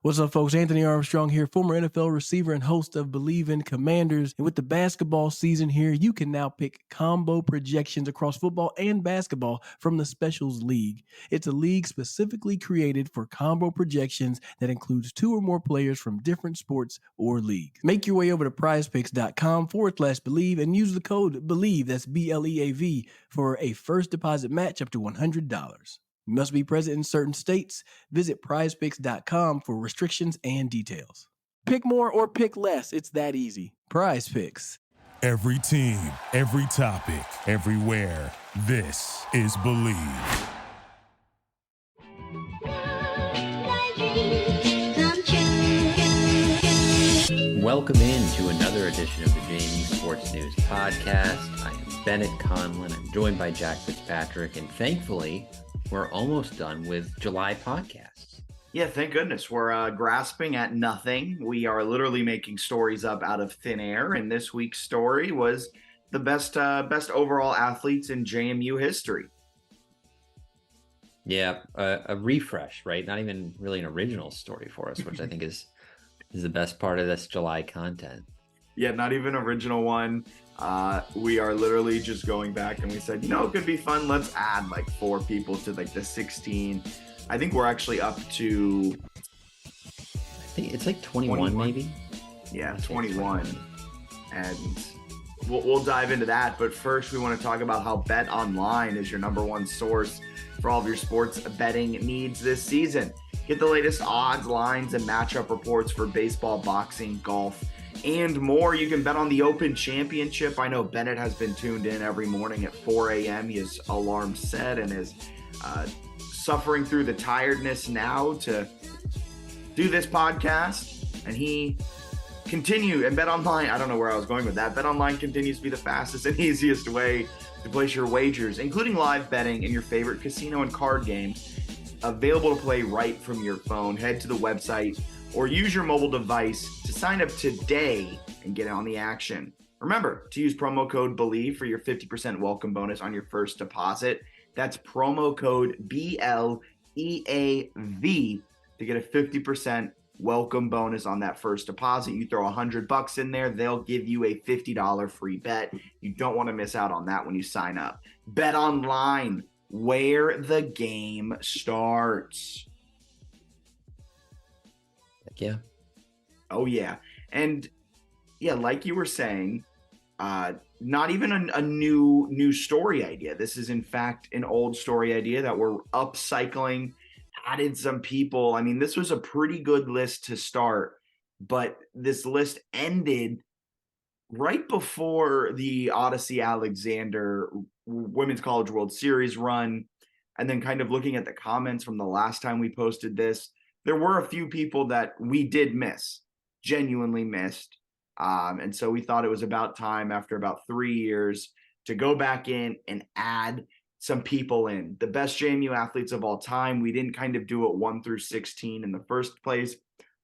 What's up, folks? Anthony Armstrong here, former NFL receiver and host of Believe in Commanders. And with the basketball season here, you can now pick combo projections across football and basketball from the Specials League. It's a league specifically created for combo projections that includes two or more players from different sports or leagues. Make your way over to prizepicks.com/believe and use the code BELIEVE, that's BLEAV, for a first deposit match up to $100. You must be present in certain states. Visit prizepicks.com for restrictions and details. Pick more or pick less. It's that easy. Prize Picks. Every team, every topic, everywhere. This is Believe. Welcome in to another edition of the JMU Sports News Podcast. I am Bennett Conlin. I'm joined by Jack Fitzpatrick, and thankfully, we're almost done with July podcasts. Yeah, thank goodness. We're grasping at nothing. We are literally making stories up out of thin air, and this week's story was the best overall athletes in JMU history. Yeah, a refresh, right? Not even really an original story for us, which I think is the best part of this July content. Yeah, not even original one. We are literally just going back and we said, it could be fun. Let's add like 4 people to like the 16. I think we're actually up to, I think it's like 21 maybe. Yeah, 21. And we'll dive into that. But first, we want to talk about how Bet Online is your number one source for all of your sports betting needs this season. Get the latest odds, lines, and matchup reports for baseball, boxing, golf, and more. You can bet on the Open Championship. I know Bennett has been tuned in every morning at 4 a.m. His alarm set and is suffering through the tiredness now to do this podcast. And he continued, and Bet Online, I don't know where I was going with that. Bet Online continues to be the fastest and easiest way to place your wagers, including live betting in your favorite casino and card games, available to play right from your phone. Head to the website or use your mobile device to sign up today and get on the action. Remember to use promo code BELIEVE for your 50% welcome bonus on your first deposit. That's promo code BLEAV to get a 50% welcome bonus on that first deposit. You throw $100 in there, they'll give you a $50 free bet. You don't want to miss out on that when you sign up. Bet Online, where the game starts. Yeah. Oh, yeah. And yeah, like you were saying, not even a new story idea. This is, in fact, an old story idea that we're upcycling, added some people. I mean, this was a pretty good list to start, but this list ended right before the Odyssey Alexander Women's College World Series run. And then kind of looking at the comments from the last time we posted this, there were a few people that we did miss, genuinely missed. And so we thought it was about time, after about 3 years, to go back in and add some people in. The best JMU athletes of all time. We didn't kind of do it 1 through 16 in the first place.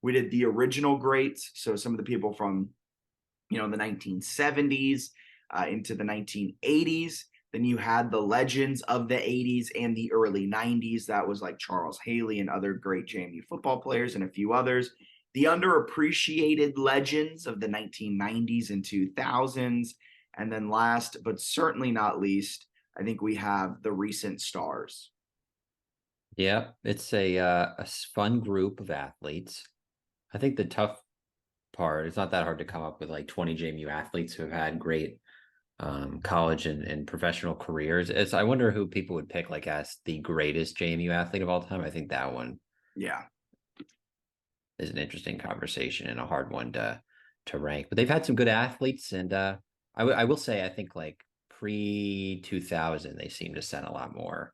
We did the original greats. So some of the people from, the 1970s into the 1980s. Then you had the legends of the 80s and the early 90s. That was like Charles Haley and other great JMU football players and a few others. The underappreciated legends of the 1990s and 2000s. And then last, but certainly not least, I think we have the recent stars. Yeah, it's a fun group of athletes. I think the tough part, it's not that hard to come up with like 20 JMU athletes who have had great college and professional careers. I wonder who people would pick like as the greatest JMU athlete of all time. I think that one is an interesting conversation and a hard one to rank. But they've had some good athletes, and I will say I think like pre-2000 they seem to send a lot more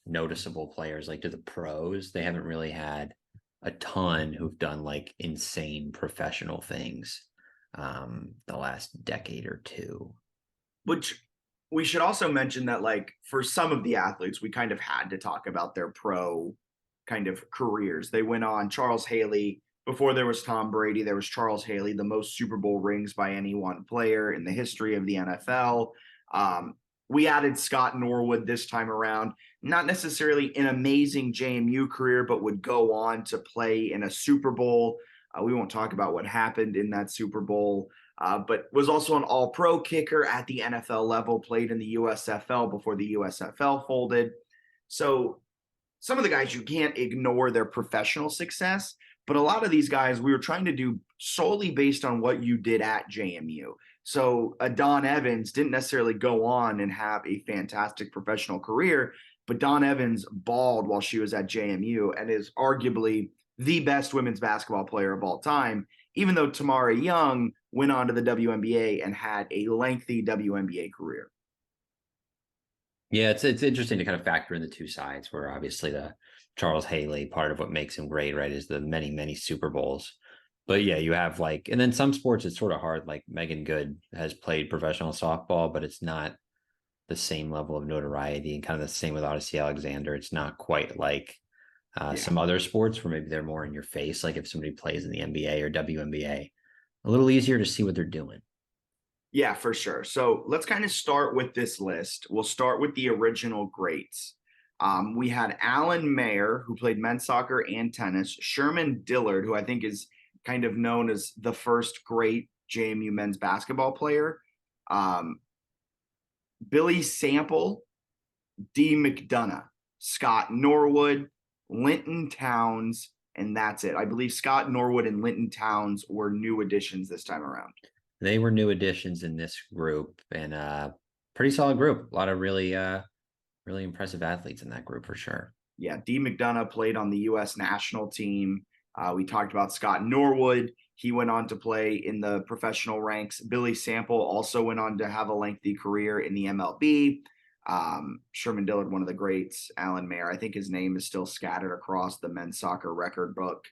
noticeable players like to the pros. They haven't really had a ton who've done like insane professional things the last decade or two. Which we should also mention that, like, for some of the athletes, we kind of had to talk about their pro kind of careers. They went on. Charles Haley, before there was Tom Brady, there was Charles Haley, the most Super Bowl rings by any one player in the history of the NFL. We added Scott Norwood this time around. not necessarily an amazing JMU career, but would go on to play in a Super Bowl. We won't talk about what happened in that Super Bowl, but was also an all-pro kicker at the NFL level, played in the USFL before the USFL folded. So some of the guys, you can't ignore their professional success, but a lot of these guys we were trying to do solely based on what you did at JMU. So Don Evans didn't necessarily go on and have a fantastic professional career, but Don Evans balled while she was at JMU and is arguably the best women's basketball player of all time, even though Tamara Young went on to the WNBA and had a lengthy WNBA career. Yeah, it's interesting to kind of factor in the two sides, where obviously the Charles Haley, part of what makes him great, right, is the many Super Bowls. But yeah, you have like, and then some sports it's sort of hard. Like Megan Good has played professional softball, but it's not the same level of notoriety, and kind of the same with Odyssey Alexander. It's not quite like some other sports where maybe they're more in your face. Like if somebody plays in the NBA or WNBA, a little easier to see what they're doing. Yeah, for sure. So let's kind of start with this list. We'll start with the original greats. We had Alan Mayer, who played men's soccer and tennis, Sherman Dillard, who I think is kind of known as the first great JMU men's basketball player, Billy Sample, Dee McDonough, Scott Norwood, Linton Towns, and that's it. I believe Scott Norwood and Linton Towns were new additions this time around. They were new additions in this group, and pretty solid group. A lot of really impressive athletes in that group for sure. Yeah, Dee McDonough played on the U.S. national team. We talked about Scott Norwood. He went on to play in the professional ranks. Billy Sample also went on to have a lengthy career in the MLB. Sherman Dillard, one of the greats. Alan Mayer, I think his name is still scattered across the men's soccer record book.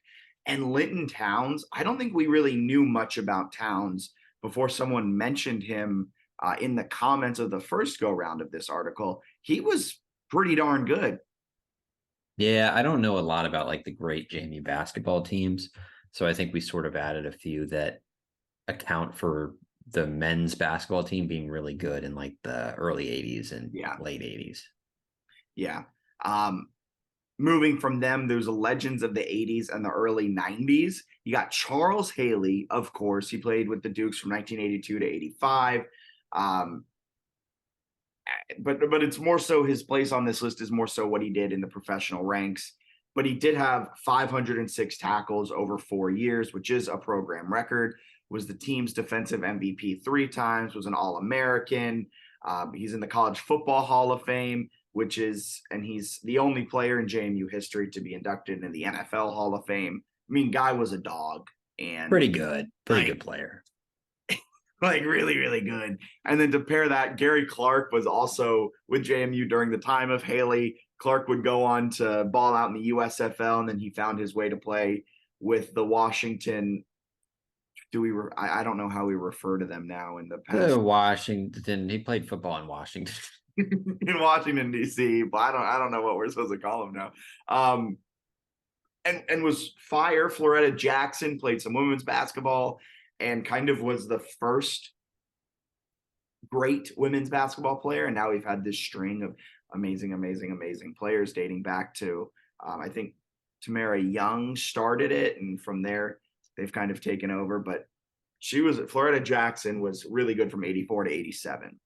And Linton Towns, I don't think we really knew much about Towns before someone mentioned him in the comments of the first go round of this article. He was pretty darn good. Yeah, I don't know a lot about like the great JMU basketball teams. So I think we sort of added a few that account for the men's basketball team being really good in like the early 80s and late 80s. Yeah. Moving from them, there's a legends of the 80s and the early 90s. You got Charles Haley, of course. He played with the Dukes from 1982 to 85. But it's more so his place on this list is more so what he did in the professional ranks. But he did have 506 tackles over 4 years, which is a program record. Was the team's defensive MVP 3 times, was an All-American. He's in the College Football Hall of Fame, and he's the only player in JMU history to be inducted in the NFL Hall of Fame. I mean, guy was a dog. And pretty good player. Like really, really good. And then to pair that, Gary Clark was also with JMU during the time of Haley. Clark would go on to ball out in the USFL, and then he found his way to play with the Washington. I don't know how we refer to them now in the past. Washington. He played football in Washington. In Washington, D.C., but I don't know what we're supposed to call him now. And was fire. Floretta Jackson played some women's basketball and kind of was the first great women's basketball player. And now we've had this string of amazing players dating back to, I think Tamara Young started it. And from there, they've kind of taken over. But Floretta Jackson was really good from 84 to 87.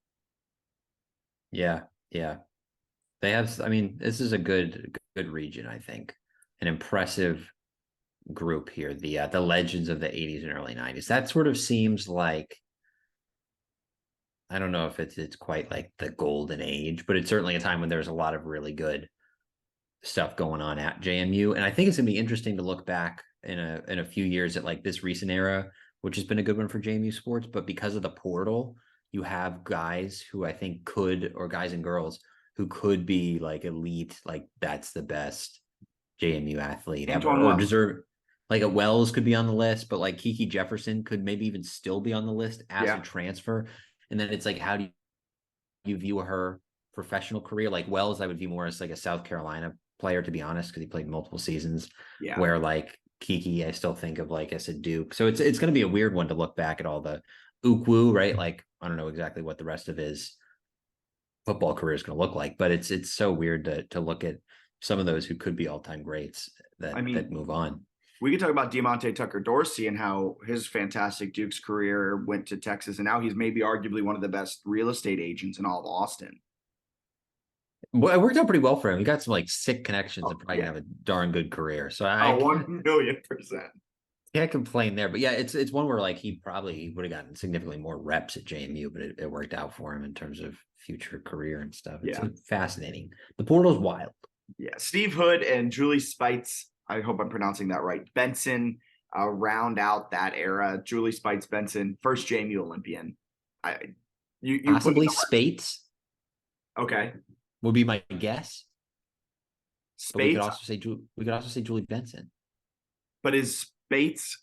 Yeah. They have, I mean, this is a good region, I think. An impressive group here, the legends of the 80s and early 90s. That sort of seems like, I don't know if it's quite like the golden age, but it's certainly a time when there's a lot of really good stuff going on at JMU. And I think it's gonna be interesting to look back in a few years at like this recent era, which has been a good one for JMU sports. But because of the portal, you have guys who I think or guys and girls who could be like elite, like that's the best JMU athlete ever, or deserve. Like a Wells could be on the list, but like Kiki Jefferson could maybe even still be on the list as a transfer. And then it's like, how do you view her professional career? Like Wells, I would view more as like a South Carolina player, to be honest, because he played multiple seasons. Yeah. Where like Kiki, I still think of like as a Duke. So it's going to be a weird one to look back at all the Ukwu, right? Like I don't know exactly what the rest of his football career is going to look like. But it's so weird to look at some of those who could be all-time greats I that mean, move on. we could talk about Deontay Tucker Dorsey and how his fantastic Duke's career went to Texas, and now he's maybe arguably one of the best real estate agents in all of Austin. Well, it worked out pretty well for him. He got some like sick connections and probably Yeah. gonna have a darn good career. So I Oh, 1,000,000%. can't complain there. But yeah, it's one where like he would have gotten significantly more reps at JMU, but it worked out for him in terms of future career and stuff. It's Yeah. fascinating. The portal's wild. Yeah, Steve Hood and Julie Spites, I hope I'm pronouncing that right, Benson, round out that era. Julie Spites Benson, first JMU Olympian. You Possibly Spates okay. would be my guess. But we could Spates, also say Julie Benson. but is Spates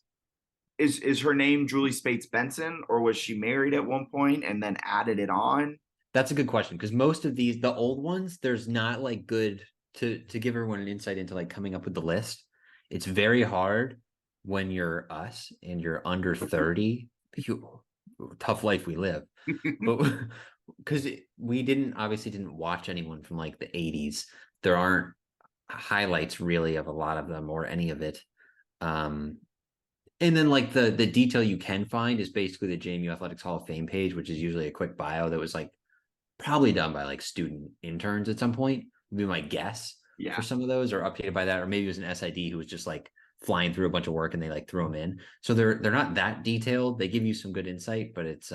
is her name Julie Spates Benson, or was she married at one point and then added it on? That's a good question, because most of these, the old ones, there's not like good to give everyone an insight into like coming up with the list. It's very hard when you're us and you're under 30. Tough life we live. But because we obviously didn't watch anyone from like the 80s. There aren't highlights really of a lot of them or any of it. And then like the detail you can find is basically the JMU Athletics Hall of Fame page, which is usually a quick bio that was like probably done by like student interns at some point, would be my guess for some of those, or updated by that, or maybe it was an SID who was just like flying through a bunch of work and they like threw them in. So they're not that detailed. They give you some good insight, but it's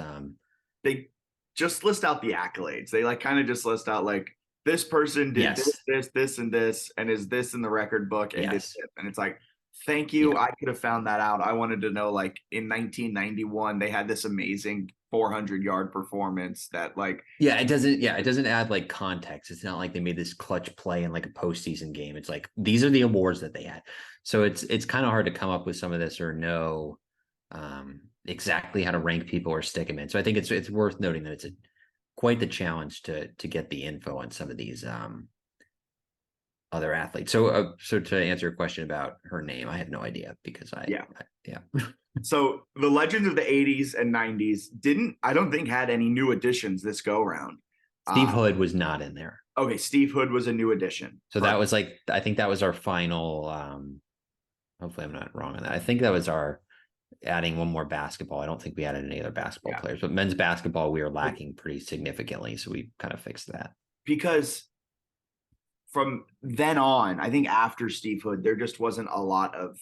they just list out the accolades. They like kind of just list out like this person did this, and this, and is this in the record book, and did this. And it's like, thank you. Yeah. I could have found that out. I wanted to know, like in 1991, they had this amazing 400-yard performance that like it doesn't add like context. It's not like they made this clutch play in like a postseason game. It's like these are the awards that they had. So it's kind of hard to come up with some of this or know exactly how to rank people or stick them in. So I think it's worth noting that it's quite the challenge to get the info on some of these other athletes. So to answer your question about her name, I have no idea because I So the legends of the 80s and 90s I don't think had any new additions this go round. Steve Hood was not in there. Okay, Steve Hood was a new addition. So that was like, I think that was our final, hopefully I'm not wrong on that. I think that was our adding one more basketball. I don't think we added any other basketball players, but men's basketball, we were lacking pretty significantly. So we kind of fixed that. Because from then on, I think after Steve Hood, there just wasn't a lot of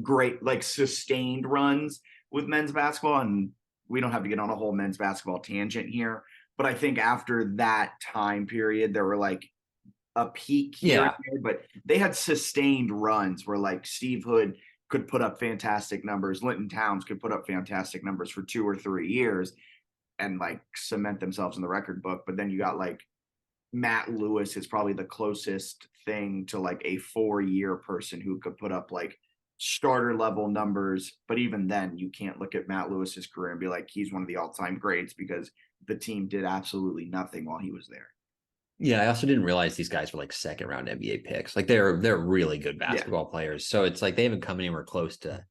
great, like sustained runs with men's basketball. And we don't have to get on a whole men's basketball tangent here. But I think after that time period, there were like a peak here and there, but they had sustained runs where like Steve Hood could put up fantastic numbers. Linton Towns could put up fantastic numbers for 2 or 3 years and like cement themselves in the record book. But then you got like Matt Lewis is probably the closest thing to like a 4-year person who could put up like starter level numbers. But even then, you can't look at Matt Lewis's career and be like, he's one of the all-time greats because the team did absolutely nothing while he was there. Yeah, I also didn't realize these guys were like second round NBA picks. Like they're really good basketball players. So it's like they haven't come anywhere close to,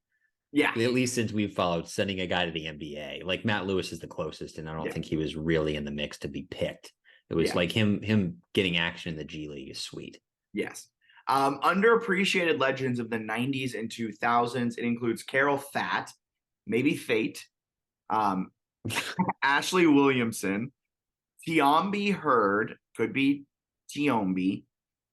at least since we've followed, sending a guy to the NBA. Like Matt Lewis is the closest, and I don't think he was really in the mix to be picked. It was like him getting action in the G League is sweet. Yes. Underappreciated legends of the 90s and 2000s. It includes Carol Fatt, maybe Fate, Ashley Williamson, Tiombi Hurd, could be Tiombi.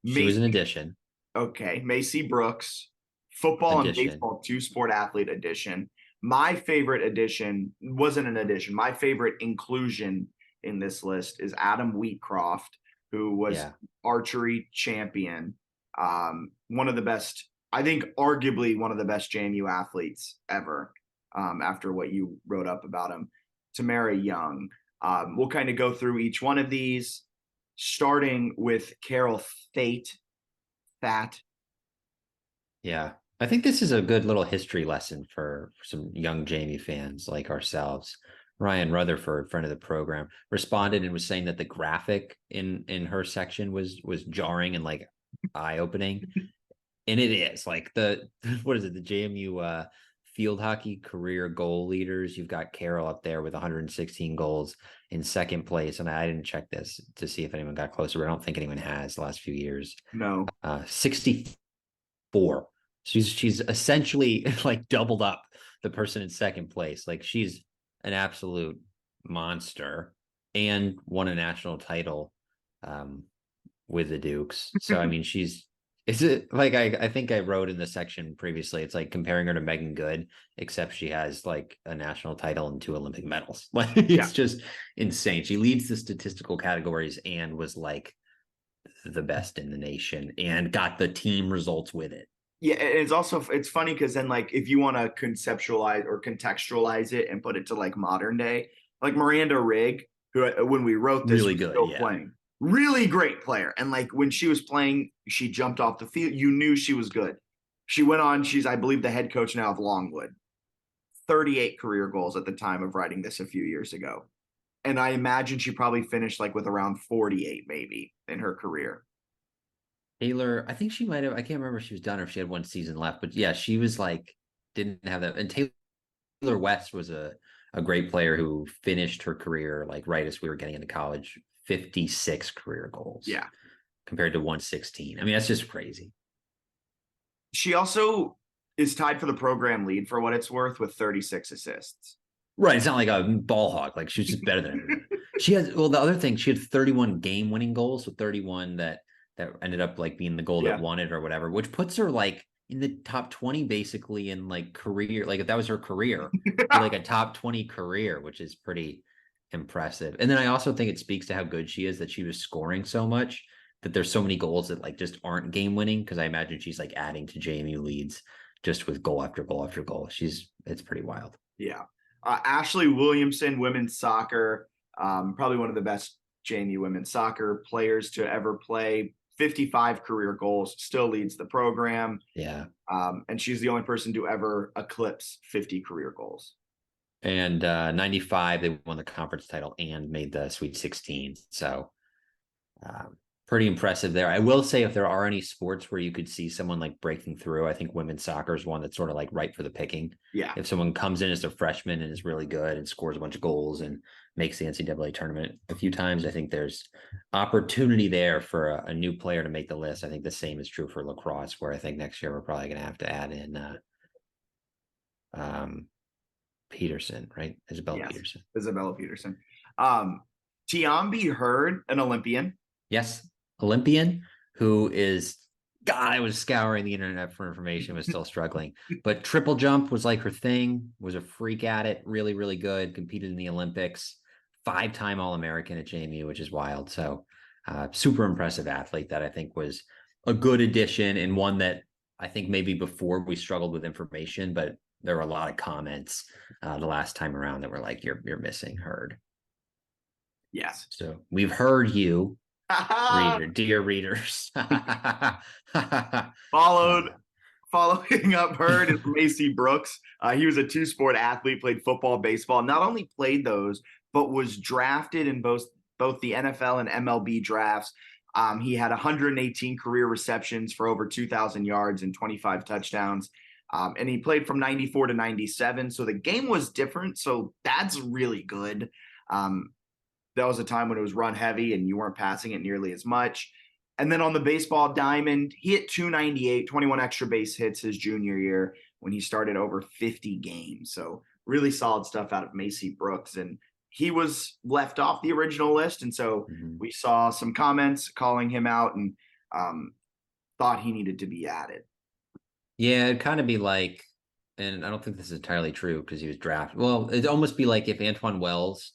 She was an addition. Okay. Macy Brooks, football and baseball 2-sport athlete edition. My favorite addition wasn't an addition. My favorite inclusion in this list is Adam Wheatcroft, who was archery champion. One of the best, I think arguably one of the best JMU athletes ever, after what you wrote up about him. Tamara Young. We'll kind of go through each one of these, starting with Carol Fatt. Yeah. I think this is a good little history lesson for some young JMU fans like ourselves. Ryan Rutherford, friend of the program, responded and was saying that the graphic in her section was jarring and like eye-opening. And it is like the JMU field hockey career goal leaders, you've got Carroll up there with 116 goals in second place. And I didn't check this to see if anyone got closer, but I don't think anyone has the last few years. No. 64. She's essentially like doubled up the person in second place. Like she's an absolute monster and won a national title with the Dukes. So I mean, is it like I think I wrote in the section previously, it's like comparing her to Megan Good, except she has like a national title and 2 Olympic medals. Like it's just insane. She leads the statistical categories and was like the best in the nation and got the team results with it. Yeah, it's funny because then like if you want to conceptualize or contextualize it and put it to like modern day, like Miranda Rigg, who when we wrote this Really was good, still yeah. playing, really great player, and like when she was playing, she jumped off the field. You knew she was good. She went on. She's I believe the head coach now of Longwood. 38 career goals at the time of writing this a few years ago, and I imagine she probably finished like with around 48 maybe in her career. Taylor, I think she might have, I can't remember if she was done or if she had one season left, but yeah, she was like, didn't have that. And Taylor West was a great player who finished her career like right as we were getting into college, 56 career goals. Yeah. Compared to 116. I mean, that's just crazy. She also is tied for the program lead for what it's worth with 36 assists. Right. It's not like a ball hog. Like she's just better than everyone. She has, well, the other thing, she had 31 game winning goals, so 31 that ended up like being the goal that won it or whatever, which puts her like in the top 20 basically in like career. Like if that was her career, like a top 20 career, which is pretty impressive. And then I also think it speaks to how good she is that she was scoring so much that there's so many goals that like just aren't game winning. Cause I imagine she's like adding to JMU leads just with goal after goal after goal. It's pretty wild. Yeah. Ashley Williamson, women's soccer, probably one of the best JMU women's soccer players to ever play. 55 career goals, still leads the program. Yeah. And she's the only person to ever eclipse 50 career goals. And 95, they won the conference title and made the Sweet 16. So pretty impressive there. I will say if there are any sports where you could see someone like breaking through, I think women's soccer is one that's sort of like ripe for the picking. Yeah. If someone comes in as a freshman and is really good and scores a bunch of goals and makes the NCAA tournament a few times, I think there's opportunity there for a new player to make the list. I think the same is true for lacrosse, where I think next year we're probably going to have to add in Peterson, right? Isabella Peterson. Isabella Peterson. Tiambi Hurd, an Olympian. Yes. Olympian who is, God, I was scouring the internet for information, was still struggling, but triple jump was like her thing, was a freak at it, really, really good, competed in the Olympics, 5-time All-American at JMU, which is wild. So super impressive athlete that I think was a good addition and one that I think maybe before we struggled with information, but there were a lot of comments the last time around that were like, you're missing Hurd. Yes. So we've heard you, dear readers. Following up Hurd is Macy Brooks. He was a 2-sport athlete, played football, baseball. Not only played those, but was drafted in both the NFL and MLB drafts. He had 118 career receptions for over 2,000 yards and 25 touchdowns. And he played from 94 to 97. So the game was different. So that's really good. That was a time when it was run heavy and you weren't passing it nearly as much. And then on the baseball diamond, he hit 298, 21 extra base hits his junior year when he started over 50 games. So really solid stuff out of Macy Brooks. And he was left off the original list. And so we saw some comments calling him out and thought he needed to be added. Yeah, it'd kind of be like, and I don't think this is entirely true because he was drafted. Well, it'd almost be like if Antoine Wells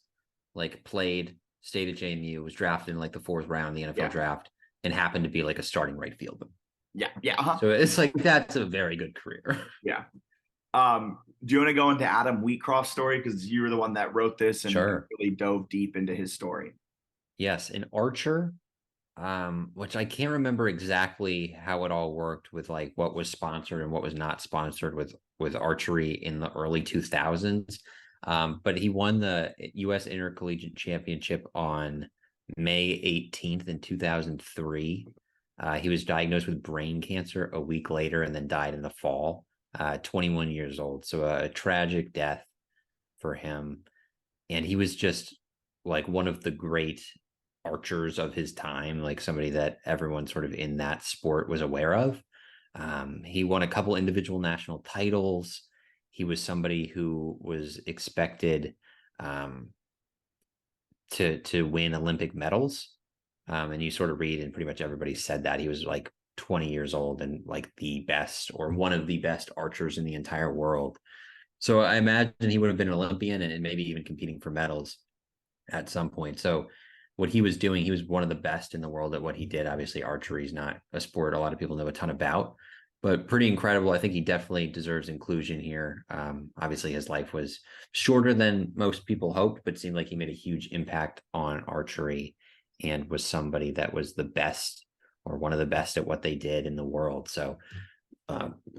like played, stayed at JMU, was drafted in like the 4th round of the NFL draft, and happened to be like a starting right fielder. Yeah. So it's like that's a very good career. Yeah. Do you want to go into Adam Wheatcroft's story because you were the one that wrote this and really dove deep into his story? Yes, an archer, which I can't remember exactly how it all worked with like what was sponsored and what was not sponsored with archery in the early 2000s. But he won the U.S. Intercollegiate Championship on May 18th in 2003. He was diagnosed with brain cancer a week later and then died in the fall. 21 years old. So a tragic death for him. And he was just like one of the great archers of his time, like somebody that everyone sort of in that sport was aware of. He won a couple individual national titles. He was somebody who was expected to win Olympic medals. And you sort of read, and pretty much everybody said that he was like 20 years old and like the best or one of the best archers in the entire world. So I imagine he would have been an Olympian and maybe even competing for medals at some point. So what he was doing, he was one of the best in the world at what he did. Obviously, archery is not a sport a lot of people know a ton about, but pretty incredible. I think he definitely deserves inclusion here. Obviously, his life was shorter than most people hoped, but it seemed like he made a huge impact on archery and was somebody that was the best or one of the best at what they did in the world. So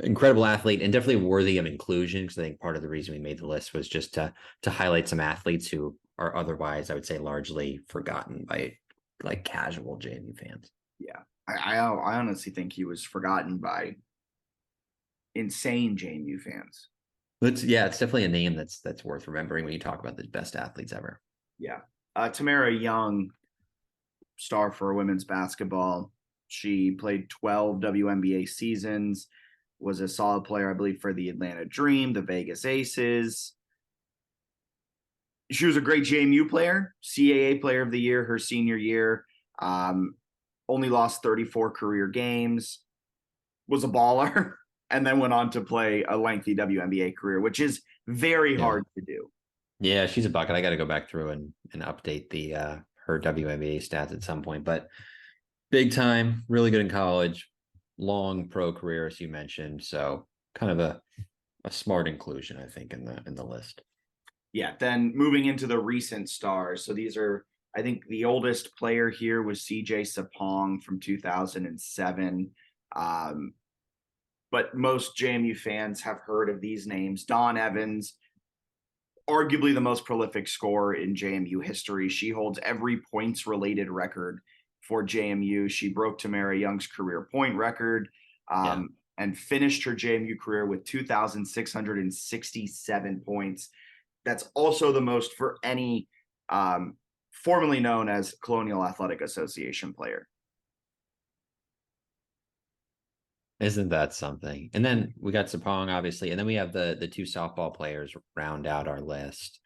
incredible athlete and definitely worthy of inclusion, because I think part of the reason we made the list was just to highlight some athletes who are otherwise, I would say, largely forgotten by like casual JMU fans. Yeah, I honestly think he was forgotten by insane JMU fans. It's definitely a name that's worth remembering when you talk about the best athletes ever. Yeah, Tamara Young, star for women's basketball. She played 12 WNBA seasons, was a solid player, I believe, for the Atlanta Dream, the Vegas Aces. She was a great JMU player, CAA Player of the Year her senior year. Only lost 34 career games, was a baller, and then went on to play a lengthy WNBA career, which is very hard to do. Yeah, she's a bucket. I got to go back through and update the her WNBA stats at some point, but big time, really good in college, long pro career, as you mentioned. So kind of a smart inclusion, I think, in the list. Yeah, then moving into the recent stars. So these are, I think the oldest player here was CJ Sapong from 2007. But most JMU fans have heard of these names. Dawn Evans, arguably the most prolific scorer in JMU history. She holds every points related record for JMU. She broke Tamara Young's career point record and finished her JMU career with 2,667 points. That's also the most for any formerly known as Colonial Athletic Association player. Isn't that something? And then we got Sapong, obviously, and then we have the two softball players round out our list.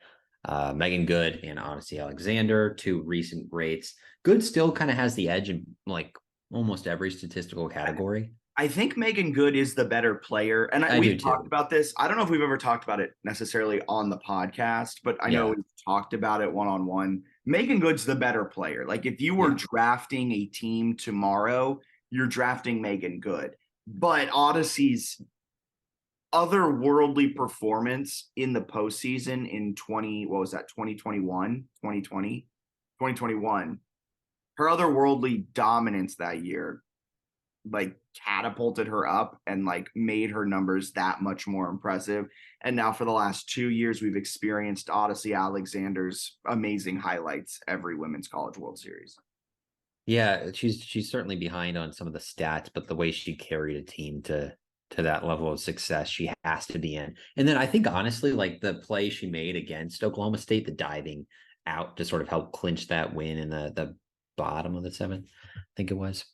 Megan Good and Odyssey Alexander, two recent greats. Good still kind of has the edge in like almost every statistical category. I think Megan Good is the better player. And we've talked about this. I don't know if we've ever talked about it necessarily on the podcast, but I know we've talked about it one-on-one. Megan Good's the better player. Like if you were drafting a team tomorrow, you're drafting Megan Good. But Odyssey's otherworldly performance in the postseason in 2021, her otherworldly dominance that year like catapulted her up and like made her numbers that much more impressive. And now for the last 2 years, we've experienced Odyssey Alexander's amazing highlights every Women's College World Series. Yeah, she's certainly behind on some of the stats, but the way she carried a team to that level of success, she has to be in. And then I think honestly, like the play she made against Oklahoma State, the diving out to sort of help clinch that win in the bottom of the seventh, I think it was.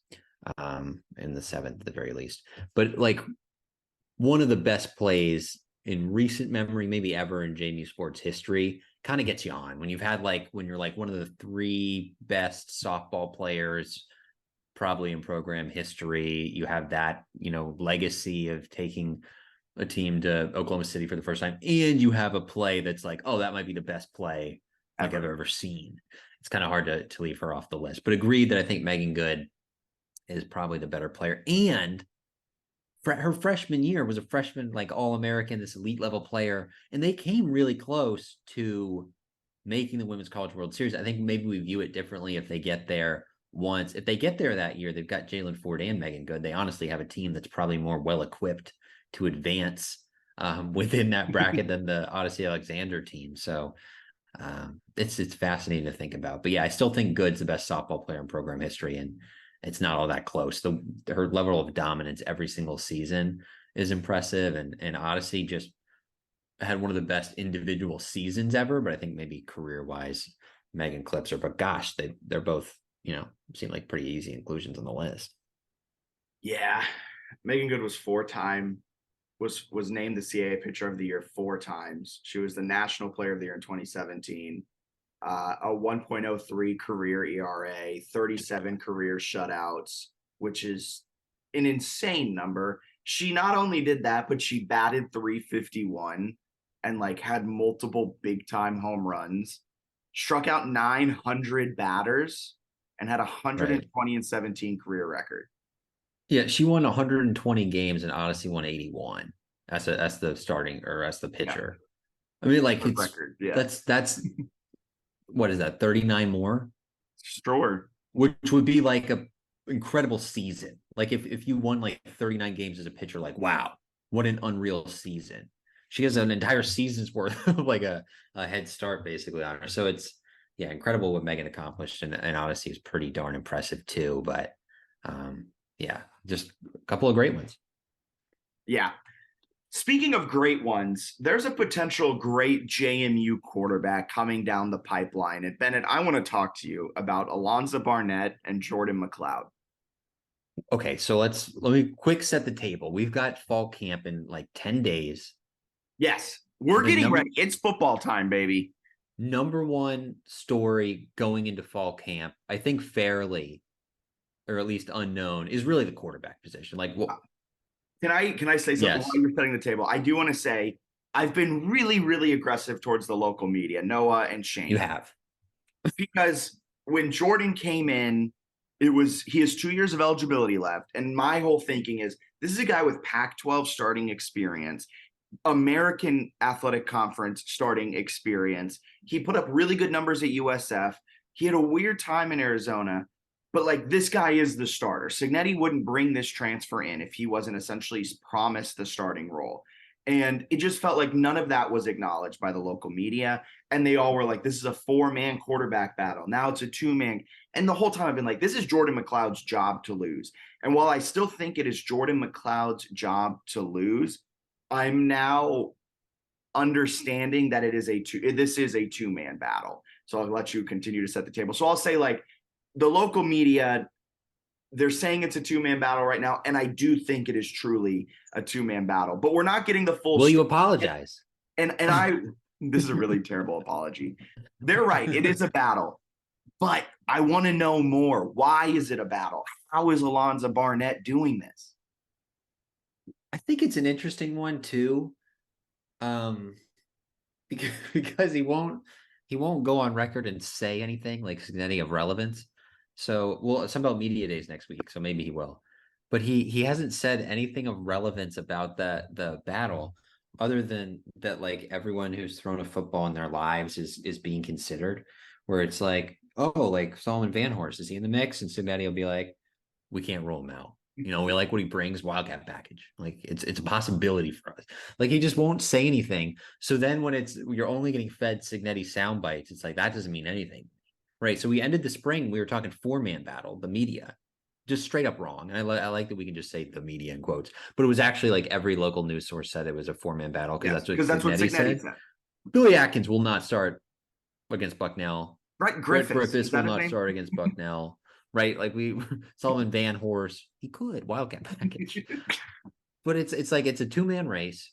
In the seventh at the very least, but like one of the best plays in recent memory, maybe ever in JMU sports history, kind of gets you on when you've had like when you're like one of the three best softball players probably in program history. You have that legacy of taking a team to Oklahoma City for the first time, and you have a play that's like, oh, that might be the best play like I've ever seen. It's kind of hard to leave her off the list, but agreed that I think Megan Good is probably the better player. And her freshman year was a freshman, like All-American, this elite level player. And they came really close to making the Women's College World Series. I think maybe we view it differently if they get there once. If they get there that year, they've got Jalen Ford and Megan Good. They honestly have a team that's probably more well-equipped to advance within that bracket than the Odyssey Alexander team. So it's fascinating to think about. But yeah, I still think Good's the best softball player in program history. And it's not all that close. Her level of dominance every single season is impressive, and Odyssey just had one of the best individual seasons ever. But I think maybe career wise, Megan clips her. But gosh, they're both, seem like pretty easy inclusions on the list. Yeah, Megan Good was was named the CAA Pitcher of the Year 4 times. She was the National Player of the Year in 2017. A 1.03 career ERA, 37 career shutouts, which is an insane number. She not only did that, but she batted 351 and like had multiple big time home runs, struck out 900 batters, and had a 120 and 17 career record. Yeah, she won 120 games and Odyssey won 81. That's the starting, or that's the pitcher. Yeah. I mean, like, it's record. Yeah, that's what is that? 39 more? Sure. Which would be like a incredible season. Like if you won like 39 games as a pitcher, like, wow, what an unreal season. She has an entire season's worth of like a head start basically on her. So it's, yeah, incredible what Megan accomplished, and Odyssey is pretty darn impressive too. But yeah, just a couple of great ones. Yeah. Speaking of great ones, there's a potential great JMU quarterback coming down the pipeline. And Bennett, I want to talk to you about Alonza Barnett and Jordan McLeod. Okay, so let me quick set the table. We've got fall camp in like 10 days. Yes, we're getting ready. It's football time, baby. Number one story going into fall camp, I think fairly, or at least unknown, is really the quarterback position. Like, what? Can I say something while you're setting the table? I do want to say I've been really, really aggressive towards the local media, Noah and Shane. You have. Because when Jordan came in, he has 2 years of eligibility left. And my whole thinking is, this is a guy with Pac-12 starting experience, American Athletic Conference starting experience. He put up really good numbers at USF. He had a weird time in Arizona. But like, this guy is the starter. Cignetti wouldn't bring this transfer in if he wasn't essentially promised the starting role. And it just felt like none of that was acknowledged by the local media. And they all were like, this is a 4-man quarterback battle. Now it's a 2-man. And the whole time I've been like, this is Jordan McLeod's job to lose. And while I still think it is Jordan McLeod's job to lose, I'm now understanding that this is a 2-man battle. So I'll let you continue to set the table. So I'll say, like, the local media, they're saying it's a 2-man battle right now, and I do think it is truly a 2-man battle. But we're not getting the full. Will you apologize? And this is a really terrible apology. They're right. It is a battle. But I want to know more. Why is it a battle? How is Alonza Barnett doing this? I think it's an interesting one too. Because he won't go on record and say anything like any of relevance. So, well, some about media days next week, so maybe he will. But he hasn't said anything of relevance about the battle, other than that, like, everyone who's thrown a football in their lives is being considered. Where it's like, oh, like Solomon Van Horst, is he in the mix? And Cignetti will be like, we can't rule him out. We like what he brings, Wildcat package. Like, it's a possibility for us. Like, he just won't say anything. So then when you're only getting fed Cignetti sound bites, it's like, that doesn't mean anything. Right. So we ended the spring, we were talking 4-man battle, the media, just straight up wrong. And I like that we can just say the media in quotes, but it was actually like every local news source said it was a 4-man battle, because that's what Cignetti said. Billy Atkins will not start against Bucknell. Right. Griffiths will not start against Bucknell. Right. Like, Solomon Van Horst, he could Wildcat package, but it's like, it's a 2-man race.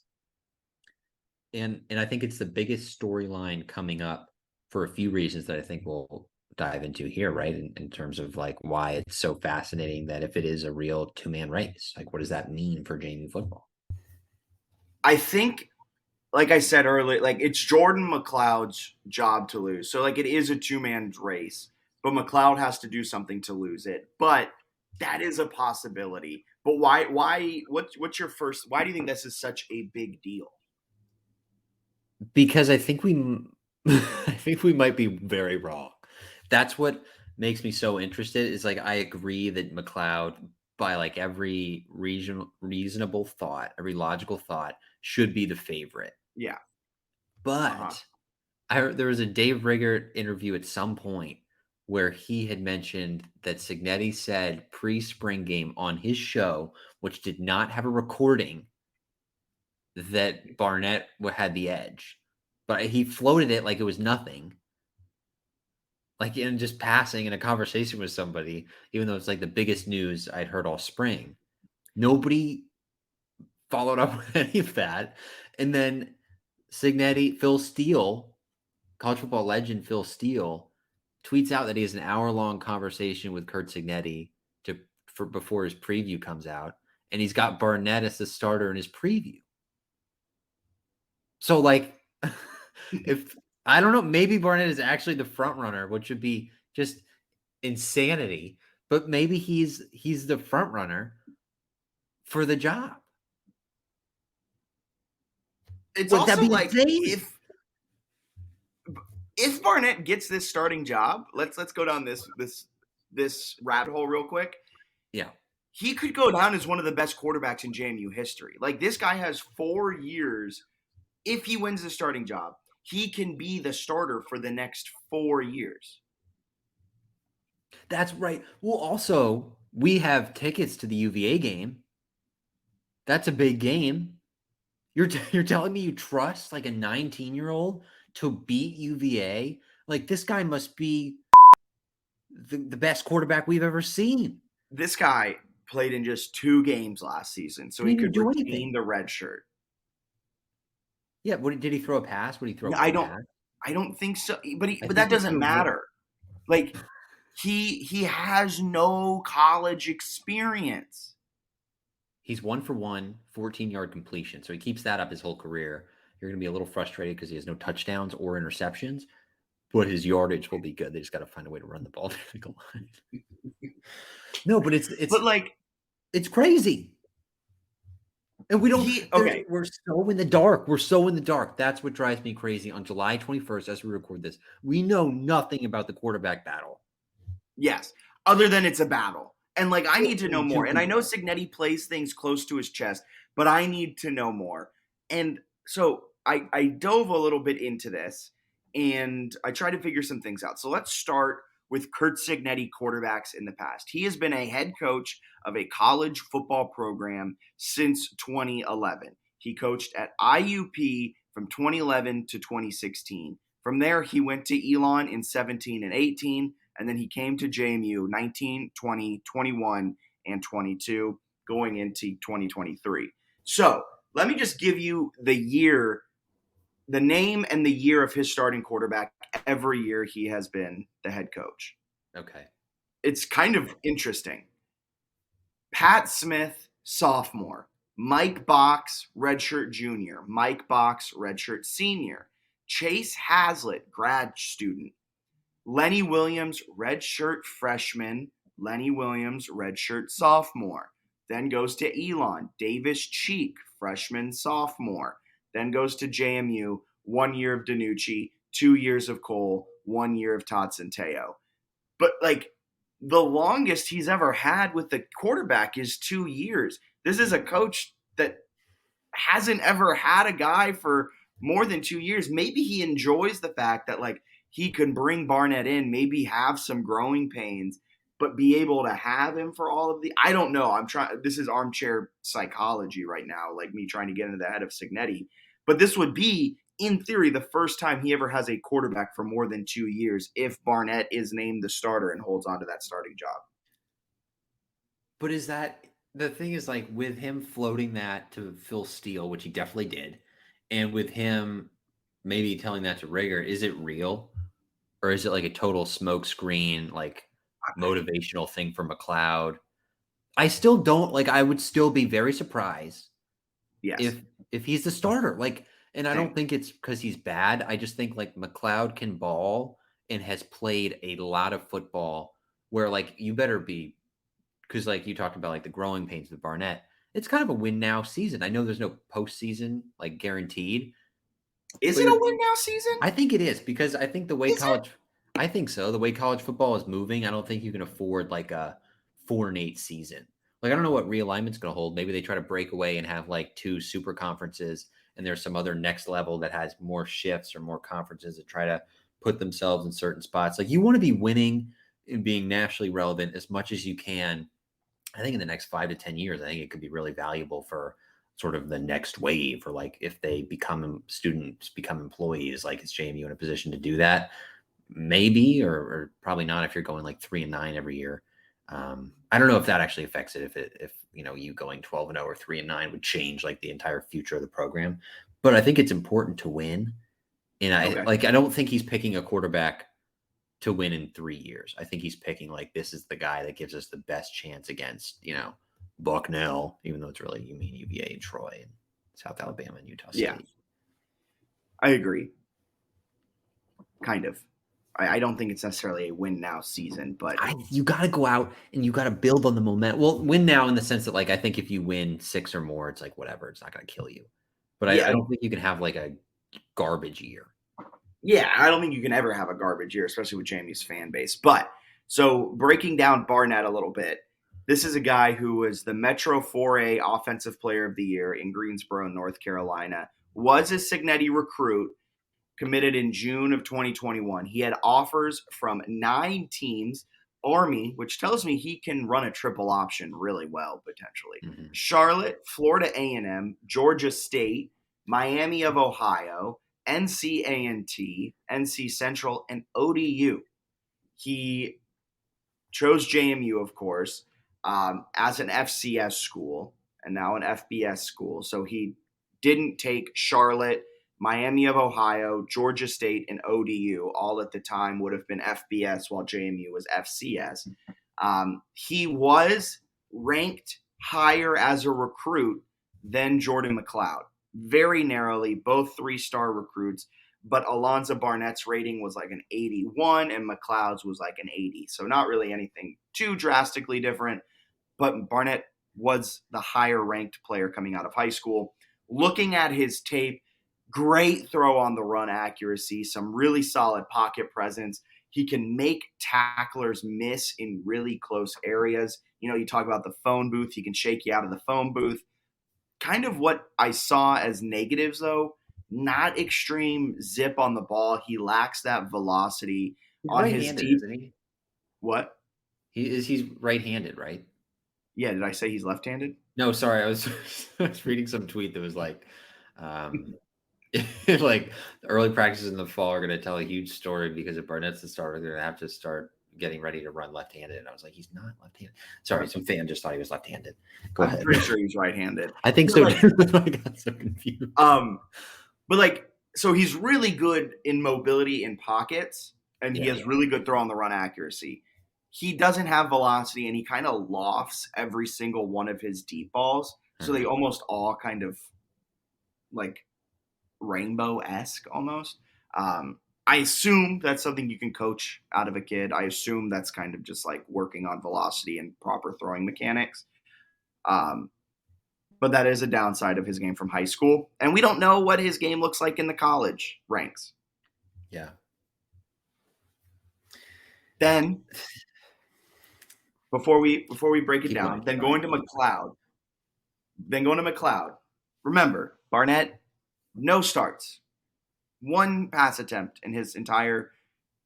And I think it's the biggest storyline coming up for a few reasons that I think we'll dive into here, right? In terms of like why it's so fascinating that if it is a real 2-man race, like, what does that mean for JMU football? I think, like I said earlier, like, it's Jordan McLeod's job to lose. So like, it is a 2-man race, but McLeod has to do something to lose it. But that is a possibility. But why what's your first, why do you think this is such a big deal? Because I think we might be very wrong. That's what makes me so interested, is like, I agree that McLeod, by like every reasonable thought, every logical thought, should be the favorite. Yeah. But I heard there was a Dave Riggert interview at some point where he had mentioned that Cignetti said pre-spring game on his show, which did not have a recording, that Barnett had the edge, but he floated it like it was nothing. Like in just passing in a conversation with somebody, even though it's like the biggest news I'd heard all spring. Nobody followed up with any of that. And then Phil Steele, college football legend Phil Steele, tweets out that he has an hour-long conversation with Curt Cignetti before his preview comes out, and he's got Barnett as the starter in his preview. So, like, if I don't know, maybe Barnett is actually the front runner, which would be just insanity. But maybe he's the front runner for the job. It's Would also that be like insane? if Barnett gets this starting job, let's go down this rabbit hole real quick. Yeah. He could go down as one of the best quarterbacks in JMU history. Like, this guy has 4 years. If he wins the starting job, he can be the starter for the next 4 years. That's right. Well, also, we have tickets to the UVA game. That's a big game. You're telling me you trust like a 19-year-old to beat UVA? Like, this guy must be the best quarterback we've ever seen. This guy played in just 2 games last season, so he could retain the red shirt. Yeah, did he throw a pass? Would he throw? I don't think so. But that doesn't matter. Like, he has no college experience. He's 1 for 1, 14-yard completion. So he keeps that up his whole career. You're going to be a little frustrated because he has no touchdowns or interceptions, but his yardage will be good. They just got to find a way to run the ball to the goal line. No, but it's crazy. And we don't. We're so in the dark. We're so in the dark. That's what drives me crazy. On July 21st, as we record this, we know nothing about the quarterback battle. Yes, other than it's a battle. And, like, I need to know more. And I know Cignetti plays things close to his chest, but I need to know more. And so I dove a little bit into this, and I tried to figure some things out. So let's start with Curt Cignetti quarterbacks in the past. He has been a head coach of a college football program since 2011. He coached at IUP from 2011 to 2016. From there, he went to Elon in 17 and 18. And then he came to JMU 19, 20, 21, and 22 going into 2023. So let me just give you the name and the year of his starting quarterback every year he has been the head coach. Okay. It's kind of interesting. Pat Smith, sophomore. Mike Box, redshirt junior. Mike Box, redshirt senior. Chase Hazlitt, grad student. Lenny Williams, redshirt freshman. Lenny Williams, redshirt sophomore. Then goes to Elon. Davis Cheek, freshman, sophomore. Then goes to JMU, 1 year of DiNucci, 2 years of Cole, 1 year of Tatsenteo. But, like, the longest he's ever had with the quarterback is 2 years. This is a coach that hasn't ever had a guy for more than 2 years. Maybe he enjoys the fact that, like, he can bring Barnett in, maybe have some growing pains, but be able to have him for all of the – I don't know. This is armchair psychology right now, like me trying to get into the head of Cignetti. But this would be, in theory, the first time he ever has a quarterback for more than 2 years if Barnett is named the starter and holds on to that starting job. But is that – the thing is, like, with him floating that to Phil Steele, which he definitely did, and with him maybe telling that to Rigger, is it real? Or is it like a total smoke screen, like motivational thing for McLeod? I still don't like. I would still be very surprised, if he's the starter. Like, and I don't think it's because he's bad. I just think like McLeod can ball and has played a lot of football. Where like you better be, because like you talked about like the growing pains with Barnett. It's kind of a win now season. I know there's no postseason like guaranteed. Is it a win now season? I think it is because I think the way I think so. The way college football is moving, I don't think you can afford like a 4-8 season. Like I don't know what realignment's going to hold. Maybe they try to break away and have like 2 super conferences, and there's some other next level that has more shifts or more conferences that try to put themselves in certain spots. Like you want to be winning and being nationally relevant as much as you can. I think in the next 5 to 10 years, I think it could be really valuable for sort of the next wave, or like if they become students, become employees, like is JMU in a position to do that? Maybe, or probably not if you're going like 3-9 every year. I don't know if that actually affects it. If you going 12-0 or 3-9 would change like the entire future of the program. But I think it's important to win. And I don't think he's picking a quarterback to win in 3 years. I think he's picking like, this is the guy that gives us the best chance against, Bucknell, even though it's really, you mean UVA and Troy and South Alabama and Utah State. Yeah, I agree. Kind of. I don't think it's necessarily a win now season, but you got to go out and you got to build on the momentum. Well, win now in the sense that, like, I think if you win 6 or more, it's like, whatever, it's not going to kill you. But I don't think you can have like a garbage year. Yeah, I don't think you can ever have a garbage year, especially with JMU's fan base. But so breaking down Barnett a little bit, this is a guy who was the Metro 4A Offensive Player of the Year in Greensboro, North Carolina, was a Signetti recruit, committed in June of 2021. He had offers from 9 teams, Army, which tells me he can run a triple option really well, potentially. Mm-hmm. Charlotte, Florida A&M, Georgia State, Miami of Ohio, NC NC Central, and ODU. He chose JMU, of course, as an FCS school and now an FBS school. So he didn't take Charlotte, Miami of Ohio, Georgia State, and ODU. All at the time would have been FBS, while JMU was FCS. He was ranked higher as a recruit than Jordan McLeod. Very narrowly, both 3-star recruits, but Alonzo Barnett's rating was like an 81 and McLeod's was like an 80. So not really anything too drastically different, but Barnett was the higher ranked player coming out of high school. Looking at his tape, great throw on the run accuracy, some really solid pocket presence. He can make tacklers miss in really close areas. You talk about the phone booth. He can shake you out of the phone booth. Kind of what I saw as negatives, though, not extreme zip on the ball. He lacks that velocity on his deep. Isn't he? What? He's right-handed, right? Yeah, did I say he's left-handed? No, sorry. I was reading some tweet that was like, like the early practices in the fall are going to tell a huge story, because if Barnett's the starter, they're going to have to start getting ready to run left-handed. And I was like, he's not left-handed. Sorry, some fan just thought he was left-handed. Go ahead. I'm pretty sure he's right-handed. I think so. I got so confused. But so he's really good in mobility in pockets, and he has really good throw on the run accuracy. He doesn't have velocity, and he kind of lofts every single one of his deep balls. So they almost all kind of like rainbow-esque almost. I assume that's something you can coach out of a kid. I assume that's kind of just like working on velocity and proper throwing mechanics. But that is a downside of his game from high school. And we don't know what his game looks like in the college ranks. Yeah. Then, before we break it down, then going to McLeod. Remember, Barnett, no starts. 1 pass attempt in his entire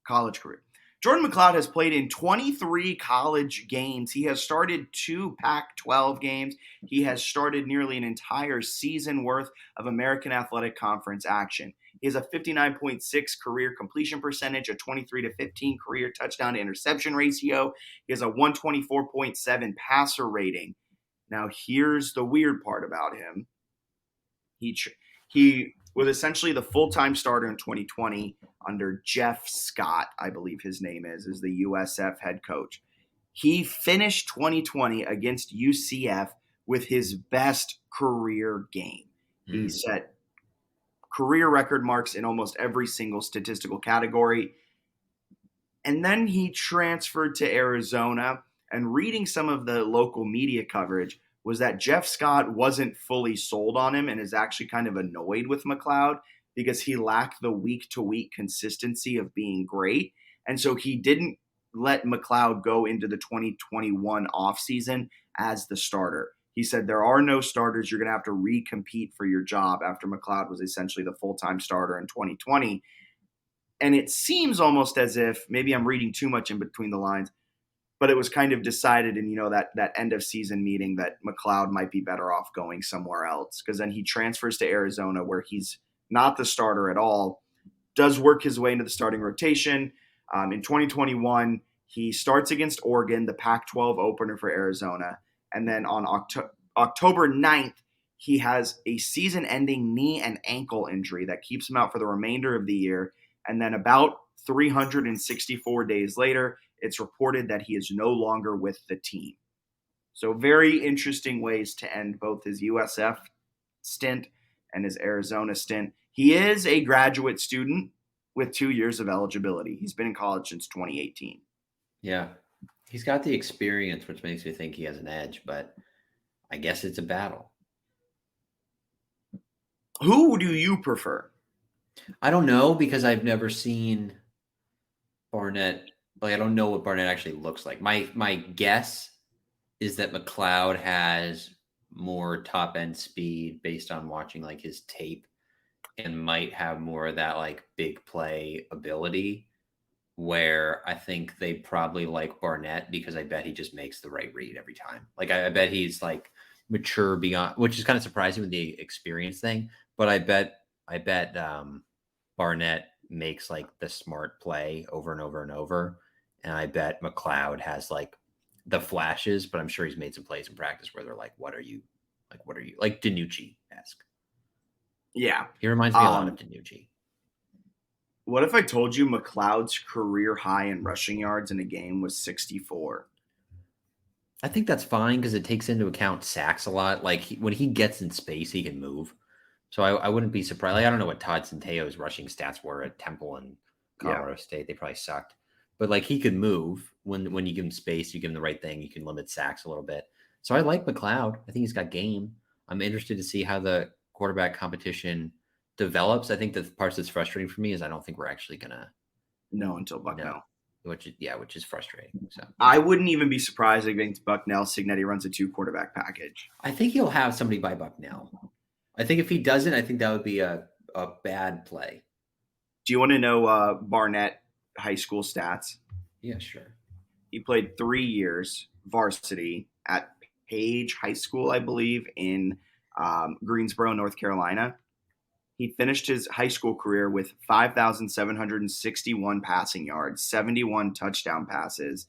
college career. Jordan McLeod has played in 23 college games. He has started 2 Pac-12 games. He has started nearly an entire season worth of American Athletic Conference action. He has a 59.6 career completion percentage, a 23-15 career touchdown to interception ratio. He has a 124.7 passer rating. Now, here's the weird part about him. He was essentially the full-time starter in 2020 under Jeff Scott, I believe his name is the USF head coach. He finished 2020 against UCF with his best career game. He set career record marks in almost every single statistical category. And then he transferred to Arizona, and reading some of the local media coverage was that Jeff Scott wasn't fully sold on him and is actually kind of annoyed with McLeod because he lacked the week-to-week consistency of being great. And so he didn't let McLeod go into the 2021 offseason as the starter. He said, there are no starters. You're going to have to recompete for your job after McLeod was essentially the full-time starter in 2020. And it seems almost as if, maybe I'm reading too much in between the lines, but it was kind of decided in, that end of season meeting that McLeod might be better off going somewhere else, because then he transfers to Arizona where he's not the starter at all, does work his way into the starting rotation. In 2021, he starts against Oregon, the Pac-12 opener for Arizona. And then on October 9th, he has a season-ending knee and ankle injury that keeps him out for the remainder of the year. And then about 364 days later, it's reported that he is no longer with the team. So very interesting ways to end both his USF stint and his Arizona stint. He is a graduate student with 2 years of eligibility. He's been in college since 2018. Yeah. He's got the experience, which makes me think he has an edge, but I guess it's a battle. Who do you prefer? I don't know, because I've never seen Barnett. Like, I don't know what Barnett actually looks like. My guess is that McLeod has more top end speed based on watching like his tape, and might have more of that like big play ability, where I think they probably like Barnett because I bet he just makes the right read every time. Like I bet he's like mature beyond, which is kind of surprising with the experience thing, but I bet Barnett makes like the smart play over and over and over. And I bet McLeod has like the flashes, but I'm sure he's made some plays in practice where they're like, what are you like DiNucci-esque? Yeah. He reminds me a lot of DiNucci. What if I told you McLeod's career high in rushing yards in a game was 64? I think that's fine because it takes into account sacks a lot. Like when he gets in space, he can move. So I wouldn't be surprised. Like, I don't know what Todd Centeio's rushing stats were at Temple and Colorado State. They probably sucked. But like he could move when you give him space, you give him the right thing, you can limit sacks a little bit. So I like McLeod. I think he's got game. I'm interested to see how the quarterback competition develops. I think the parts that's frustrating for me is I don't think we're actually gonna know until Bucknell. Which is frustrating. So I wouldn't even be surprised against Bucknell. Signetti runs a 2 quarterback package. I think he'll have somebody by Bucknell. I think if he doesn't, I think that would be a bad play. Do you want to know Barnett high school stats? Yeah, sure. He played 3 years varsity at Page High School, I believe, in Greensboro, North Carolina. He finished his high school career with 5,761 passing yards, 71 touchdown passes,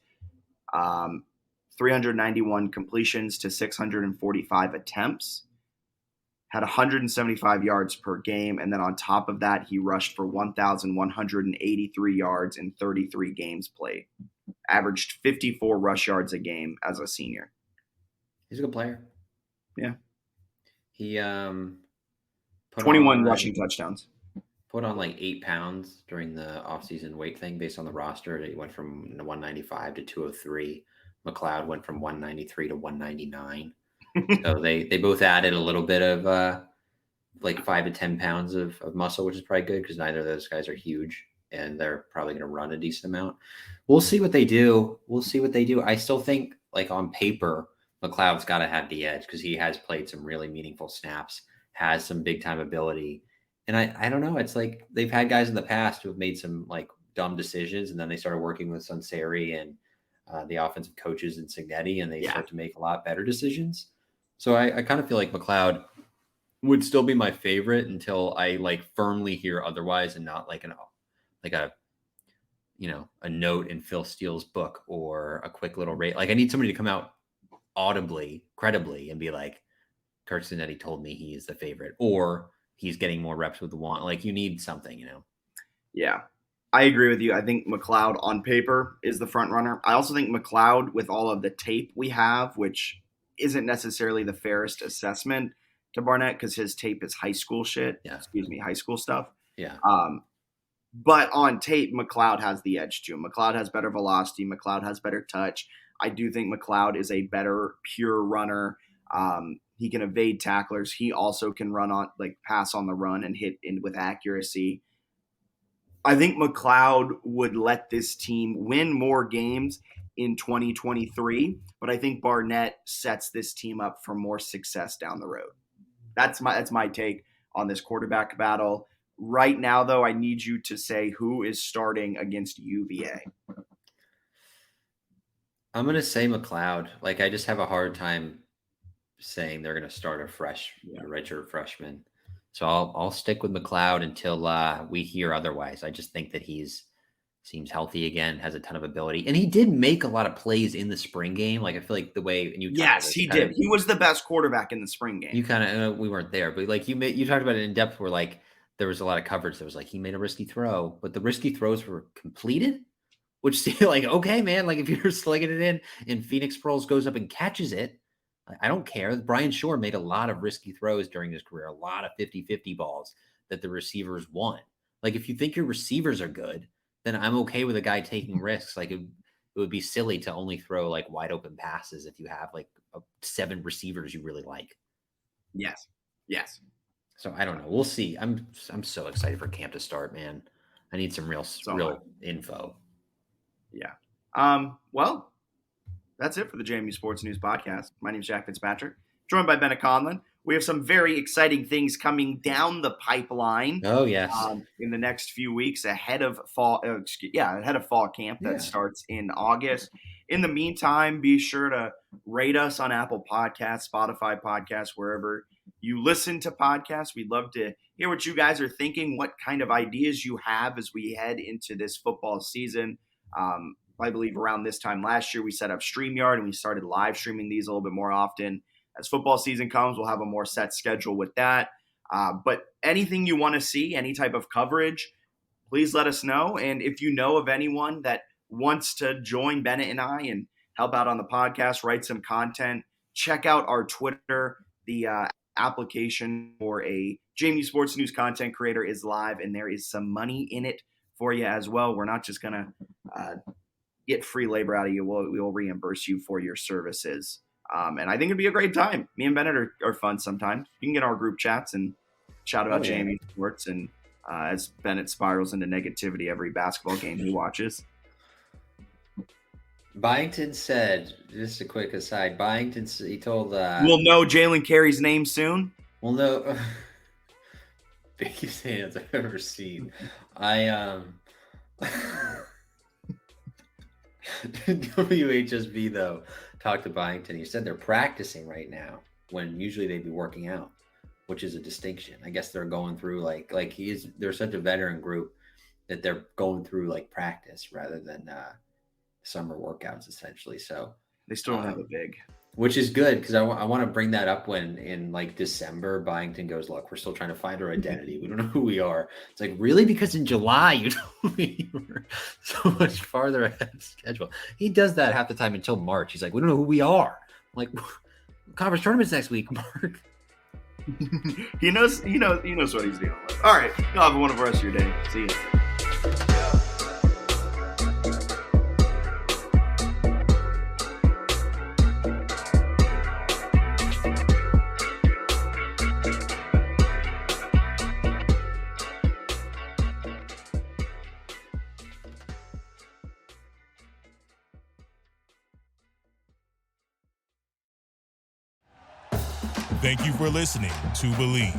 391 completions to 645 attempts, had 175 yards per game. And then on top of that, he rushed for 1,183 yards in 33 games played, averaged 54 rush yards a game as a senior. He's a good player. Yeah. He 21 rushing touchdowns. Put on like 8 pounds during the offseason weight thing based on the roster. He went from 195 to 203. McLeod went from 193 to 199. So they both added a little bit of like 5 to 10 pounds of muscle, which is probably good because neither of those guys are huge and they're probably going to run a decent amount. We'll see what they do. I still think like on paper, McLeod's got to have the edge because he has played some really meaningful snaps, has some big time ability. And I don't know. It's like they've had guys in the past who have made some like dumb decisions and then they started working with Sunseri and the offensive coaches in Signetti and they start to make a lot better decisions. So I kind of feel like McLeod would still be my favorite until I like firmly hear otherwise and not like a note in Phil Steele's book or a quick little rate. Like I need somebody to come out audibly, credibly and be like, Kirk Signetti told me he is the favorite or he's getting more reps with the one. Like you need something, Yeah, I agree with you. I think McLeod on paper is the front runner. I also think McLeod with all of the tape we have, which isn't necessarily the fairest assessment to Barnett because his tape is high school shit. Yeah. High school stuff. Yeah. But on tape, McLeod has the edge too. McLeod has better velocity. McLeod has better touch. I do think McLeod is a better pure runner. He can evade tacklers. He also can pass on the run and hit in with accuracy. I think McLeod would let this team win more games in 2023, but I think Barnett sets this team up for more success down the road. That's my take on this quarterback battle. Right now, though, I need you to say who is starting against UVA. I'm going to say McLeod. Like, I just have a hard time saying they're going to start a redshirt freshman. So I'll stick with McLeod until we hear otherwise. I just think that seems healthy again, has a ton of ability, and he did make a lot of plays in the spring game. Like, I feel like the way and Yes, he did. He was the best quarterback in the spring game. You kind of we weren't there, but like you talked about it in depth, where like there was a lot of coverage. There was like he made a risky throw, but the risky throws were completed. Which, like, okay, man, like if you're slinging it in and Phoenix Pearls goes up and catches it, I don't care. Brian Shore made a lot of risky throws during his career, a lot of 50-50 balls that the receivers won. Like, if you think your receivers are good, then I'm okay with a guy taking risks. Like, it would be silly to only throw like wide open passes if you have like 7 receivers you really like. Yes. So I don't know. We'll see. I'm so excited for camp to start, man. I need some real info. Yeah. Well, that's it for the JMU Sports News Podcast. My name is Jack Fitzpatrick, joined by Bennett Conlon. We have some very exciting things coming down the pipeline. Oh, yes. In the next few weeks ahead of fall camp that starts in August. In the meantime, be sure to rate us on Apple Podcasts, Spotify Podcasts, wherever you listen to podcasts. We'd love to hear what you guys are thinking, what kind of ideas you have as we head into this football season. I believe around this time last year, we set up StreamYard and we started live streaming these a little bit more often. As football season comes, we'll have a more set schedule with that. But anything you want to see, any type of coverage, please let us know. And if you know of anyone that wants to join Bennett and I and help out on the podcast, write some content, check out our Twitter. The application for a JMU Sports News content creator is live, and there is some money in it for you as well. We're not just going to get free labor out of you. We will reimburse you for your services. And I think it'd be a great time. Me and Bennett are fun sometimes. You can get our group chats and chat about JMU sports. And as Bennett spirals into negativity every basketball game he watches. Byington said, just a quick aside, he told... we'll know Jalen Carey's name soon. We'll know... biggest hands I've ever seen. WHSB, though, talked to Byington. He said they're practicing right now when usually they'd be working out, which is a distinction. I guess they're going through they're such a veteran group that they're going through like practice rather than summer workouts, essentially. So they still don't have a big, which is good because I want to bring that up when in like December Byington goes, look, we're still trying to find our identity. We don't know who we are. It's like, really? Because in July you told me you were so much farther ahead of schedule. He does that half the time until March. He's like, we don't know who we are. I'm like, conference tournaments next week, Mark. he knows what he's dealing with. All right, you'll have a wonderful rest of your day. See you. Thank you for listening to Believe.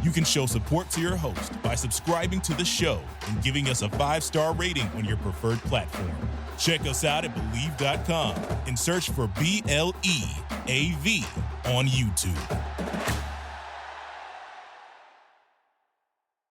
You can show support to your host by subscribing to the show and giving us a 5-star rating on your preferred platform. Check us out at Believe.com and search for BLEAV on YouTube.